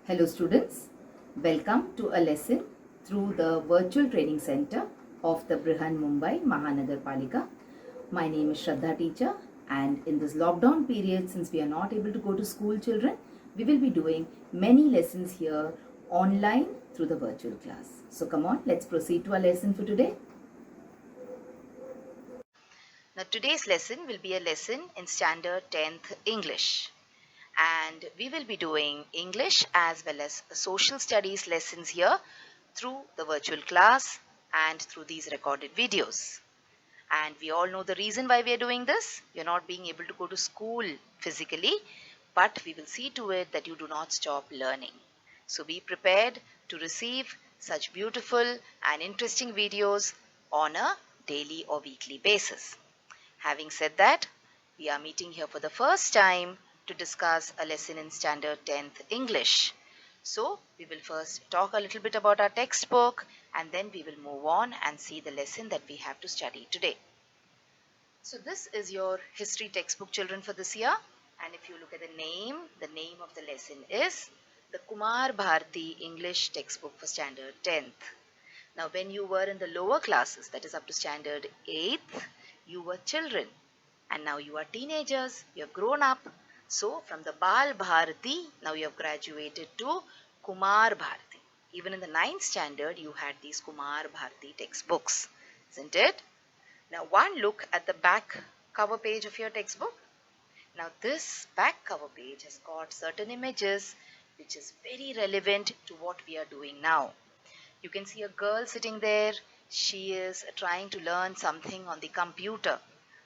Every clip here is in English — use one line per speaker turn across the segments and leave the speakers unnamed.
Hello students, welcome to a lesson through the virtual training center of the Brihan Mumbai Mahanagar Palika. My name is Shraddha teacher, and in this lockdown period, since we are not able to go to school, children, we will be doing many lessons here online through the virtual class. So come on, let's proceed to our lesson for today. Now today's lesson will be a lesson in standard 10th English. And we will be doing English as well as social studies lessons here through the virtual class and through these recorded videos. And we all know the reason why we are doing this. You're not being able to go to school physically, but we will see to it that you do not stop learning. So be prepared to receive such beautiful and interesting videos on a daily or weekly basis. Having said that, we are meeting here for the first time to discuss a lesson in standard 10th English. So we will first talk a little bit about our textbook, and then we will move on and see the lesson that we have to study today. So this is your history textbook, children, for this year. And if you look at the name of the lesson is the Kumar Bharati English textbook for standard 10th. Now when you were in the lower classes, that is up to standard 8th, you were children, and now you are teenagers, you have grown up. So from the Bal Bharati, now you have graduated to Kumar Bharati. Even in the 9th standard, you had these Kumar Bharati textbooks, isn't it? Now one look at the back cover page of your textbook. Now this back cover page has got certain images which is very relevant to what we are doing now. You can see a girl sitting there. She is trying to learn something on the computer.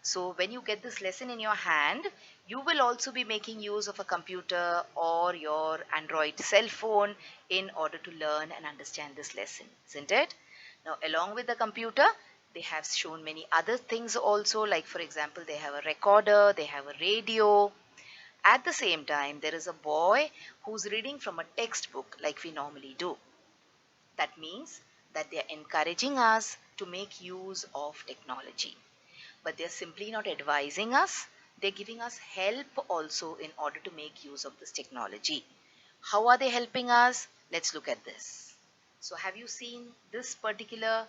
So when you get this lesson in your hand, you will also be making use of a computer or your Android cell phone in order to learn and understand this lesson, isn't it? Now along with the computer, they have shown many other things also, like for example, they have a recorder, they have a radio. At the same time, there is a boy who's reading from a textbook like we normally do. That means that they are encouraging us to make use of technology. But they are simply not advising us. They are giving us help also in order to make use of this technology. How are they helping us? Let's look at this. So have you seen this particular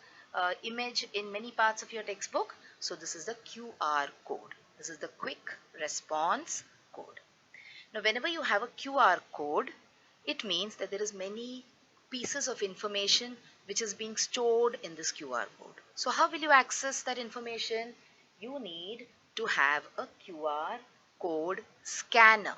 image in many parts of your textbook? So this is the QR code. This is the quick response code. Now whenever you have a QR code, it means that there is many pieces of information which is being stored in this QR code. So how will you access that information? You need to have a QR code scanner.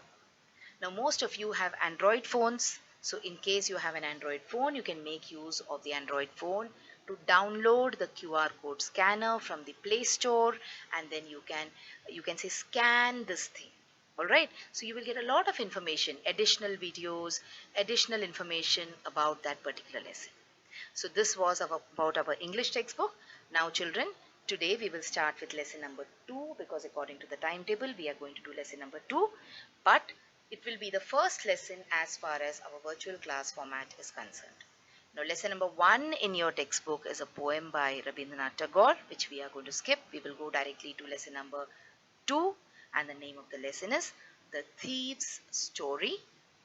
Now most of you have Android phones. So in case you have an Android phone, you can make use of the Android phone to download the QR code scanner from the Play Store, and then you can say scan this thing. Alright, so you will get a lot of information, additional videos, additional information about that particular lesson. So this was about our English textbook. Now children, today we will start with lesson number 2, because according to the timetable we are going to do lesson number 2. But it will be the first lesson as far as our virtual class format is concerned. Now lesson number 1 in your textbook is a poem by Rabindranath Tagore, which we are going to skip. We will go directly to lesson number 2. And the name of the lesson is The Thief's Story.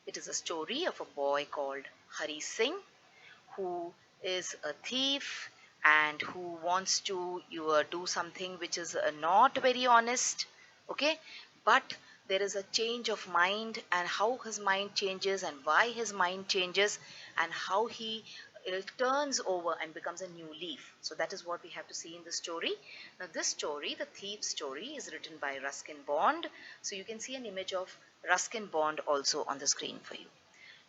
It is a story of a boy called Hari Singh, who is a thief and who wants to do something which is not very honest. Okay, but there is a change of mind, and how his mind changes and why his mind changes and how he turns over and becomes a new leaf. So that is what we have to see in the story. Now this story, The Thief's Story, is written by Ruskin Bond. So you can see an image of Ruskin Bond also on the screen for you.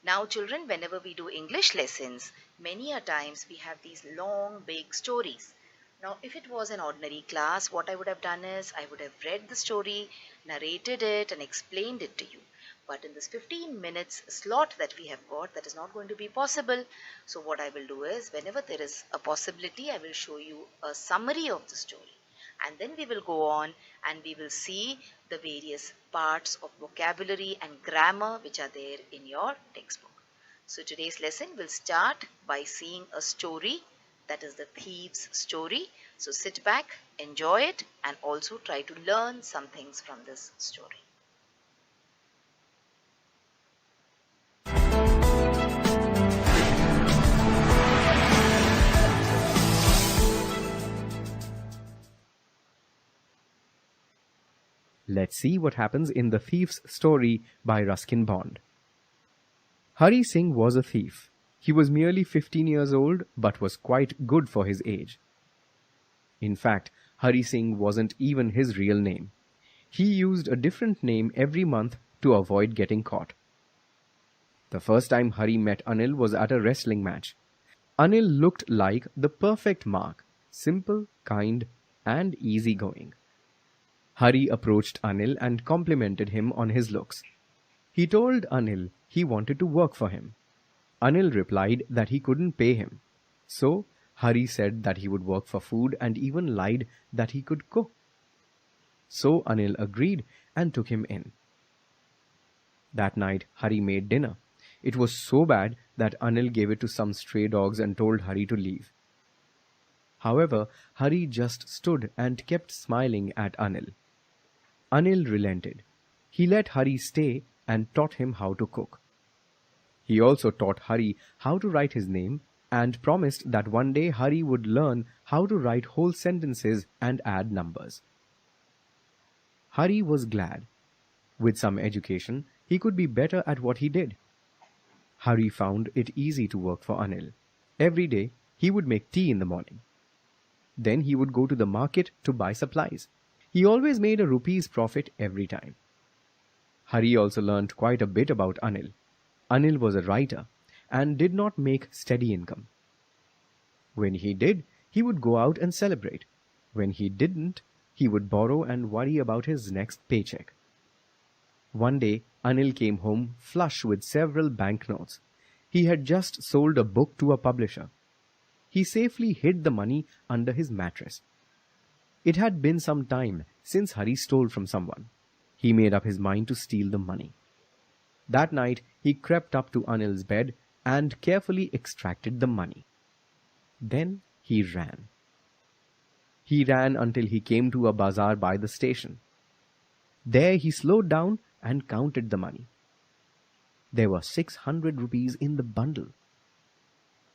Now children, whenever we do English lessons, many a times we have these long big stories. Now if it was an ordinary class, what I would have done is I would have read the story, narrated it and explained it to you. But in this 15 minutes slot that we have got, that is not going to be possible. So what I will do is, whenever there is a possibility, I will show you a summary of the story. And then we will go on and we will see the various parts of vocabulary and grammar which are there in your textbook. So today's lesson will start by seeing a story, that is The Thief's Story. So sit back, enjoy it, and also try to learn some things from this story.
Let's see what happens in The Thief's Story by Ruskin Bond. Hari Singh was a thief. He was merely 15 years old, but was quite good for his age. In fact, Hari Singh wasn't even his real name. He used a different name every month to avoid getting caught. The first time Hari met Anil was at a wrestling match. Anil looked like the perfect mark, simple, kind, and easygoing. Hari approached Anil and complimented him on his looks. He told Anil he wanted to work for him. Anil replied that he couldn't pay him. So, Hari said that he would work for food and even lied that he could cook. So Anil agreed and took him in. That night, Hari made dinner. It was so bad that Anil gave it to some stray dogs and told Hari to leave. However, Hari just stood and kept smiling at Anil. Anil relented. He let Hari stay and taught him how to cook. He also taught Hari how to write his name and promised that one day Hari would learn how to write whole sentences and add numbers. Hari was glad. With some education, he could be better at what he did. Hari found it easy to work for Anil. Every day, he would make tea in the morning. Then he would go to the market to buy supplies. He always made a rupee's profit every time. Hari also learned quite a bit about Anil. Anil was a writer and did not make steady income. When he did, he would go out and celebrate. When he didn't, he would borrow and worry about his next paycheck. One day, Anil came home flush with several banknotes. He had just sold a book to a publisher. He safely hid the money under his mattress. It had been some time since Hari stole from someone. He made up his mind to steal the money. That night, he crept up to Anil's bed and carefully extracted the money. Then he ran. He ran until he came to a bazaar by the station. There he slowed down and counted the money. There were 600 rupees in the bundle.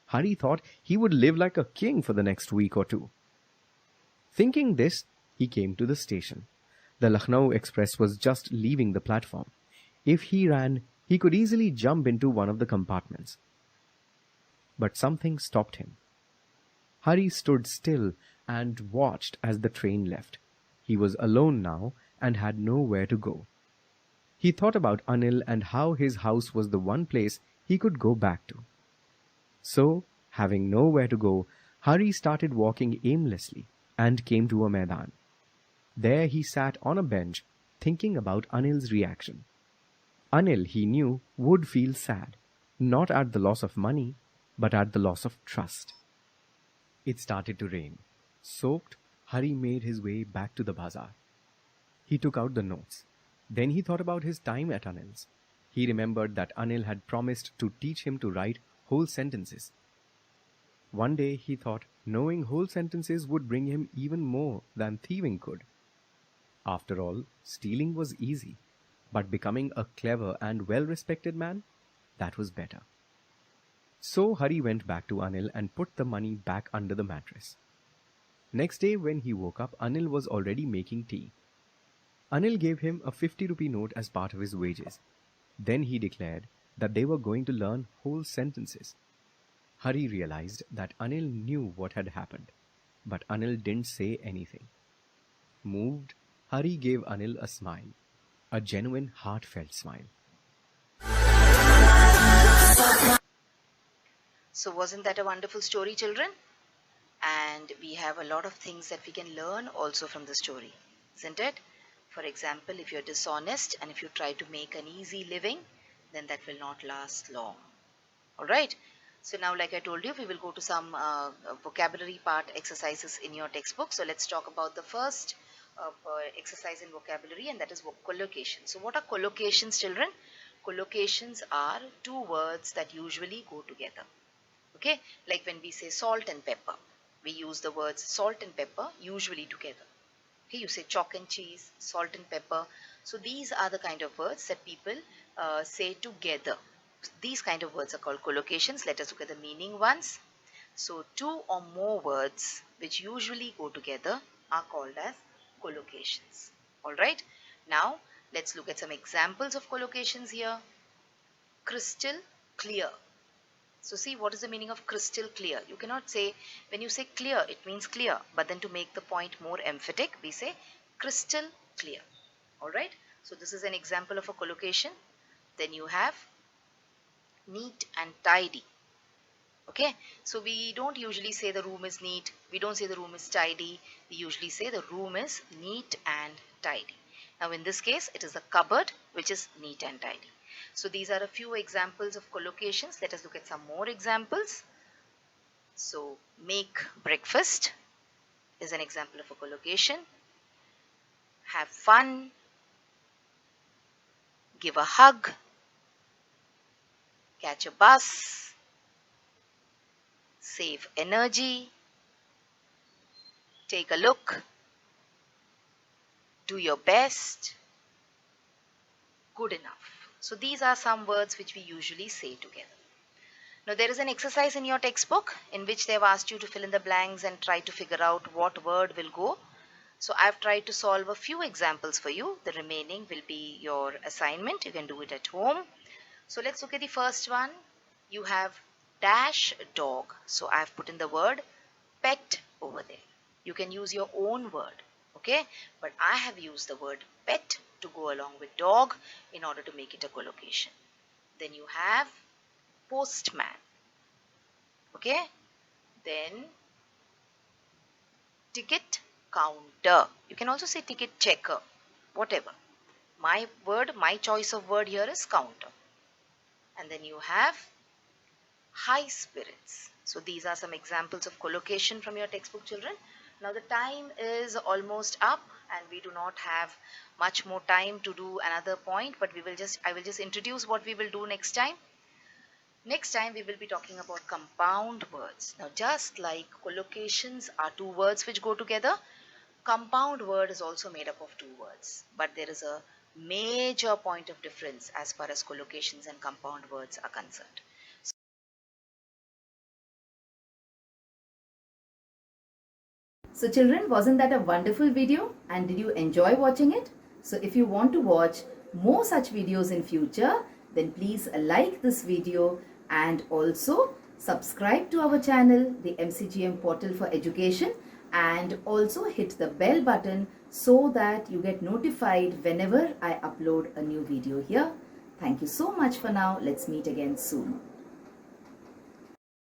Hari thought he would live like a king for the next week or two. Thinking this, he came to the station. The Lucknow Express was just leaving the platform. If he ran, he could easily jump into one of the compartments. But something stopped him. Hari stood still and watched as the train left. He was alone now and had nowhere to go. He thought about Anil and how his house was the one place he could go back to. So, having nowhere to go, Hari started walking aimlessly and came to a maidan. There he sat on a bench, thinking about Anil's reaction. Anil, he knew, would feel sad, not at the loss of money, but at the loss of trust. It started to rain. Soaked, Hari made his way back to the bazaar. He took out the notes. Then he thought about his time at Anil's. He remembered that Anil had promised to teach him to write whole sentences. One day he thought knowing whole sentences would bring him even more than thieving could. After all, stealing was easy, but becoming a clever and well-respected man, that was better. So Hari went back to Anil and put the money back under the mattress. Next day when he woke up, Anil was already making tea. Anil gave him a 50-rupee note as part of his wages. Then he declared that they were going to learn whole sentences. Hari realized that Anil knew what had happened, but Anil didn't say anything. Moved, Hari gave Anil a smile, a genuine, heartfelt smile.
So wasn't that a wonderful story, children? And we have a lot of things that we can learn also from the story, isn't it? For example, if you're dishonest and if you try to make an easy living, then that will not last long. All right. So now, like I told you, we will go to some vocabulary part exercises in your textbook. So let's talk about the first exercise in vocabulary, and that is collocations. So what are collocations, children? Collocations are two words that usually go together. Okay, like when we say salt and pepper, we use the words salt and pepper usually together. Okay, you say chalk and cheese, salt and pepper. So these are the kind of words that people say together. These kind of words are called collocations. Let us look at the meaning ones. So two or more words which usually go together are called as collocations. Alright. Now, let's look at some examples of collocations here. Crystal clear. So see, what is the meaning of crystal clear? You cannot say, when you say clear, it means clear. But then to make the point more emphatic, we say crystal clear. Alright, so this is an example of a collocation. Then you have neat and tidy. Okay, so we don't usually say the room is neat. We don't say the room is tidy. We usually say the room is neat and tidy. Now in this case, it is the cupboard which is neat and tidy. So these are a few examples of collocations. Let us look at some more examples. So make breakfast is an example of a collocation. Have fun. Give a hug. Catch a bus. Save energy. Take a look. Do your best. Good enough. So these are some words which we usually say together. Now there is an exercise in your textbook in which they have asked you to fill in the blanks and try to figure out what word will go. So I've tried to solve a few examples for you. The remaining will be your assignment. You can do it at home. So let's look at the first one. You have dash dog. So I've put in the word pet over there. You can use your own word. Okay, but I have used the word pet to go along with dog in order to make it a collocation. Then you have postman. Okay, then ticket counter. You can also say ticket checker, whatever. My choice of word here is counter. And then you have high spirits. So these are some examples of collocation from your textbook, children. Now the time is almost up and we do not have much more time to do another point, but I will just introduce what we will do next time. Next time we will be talking about compound words. Now just like collocations are two words which go together, compound word is also made up of two words. But there is a major point of difference as far as collocations and compound words are concerned.
So children, wasn't that a wonderful video? And did you enjoy watching it? So if you want to watch more such videos in future, then please like this video and also subscribe to our channel, the MCGM Portal for Education, and also hit the bell button so that you get notified whenever I upload a new video here. Thank you so much for now. Let's meet again soon.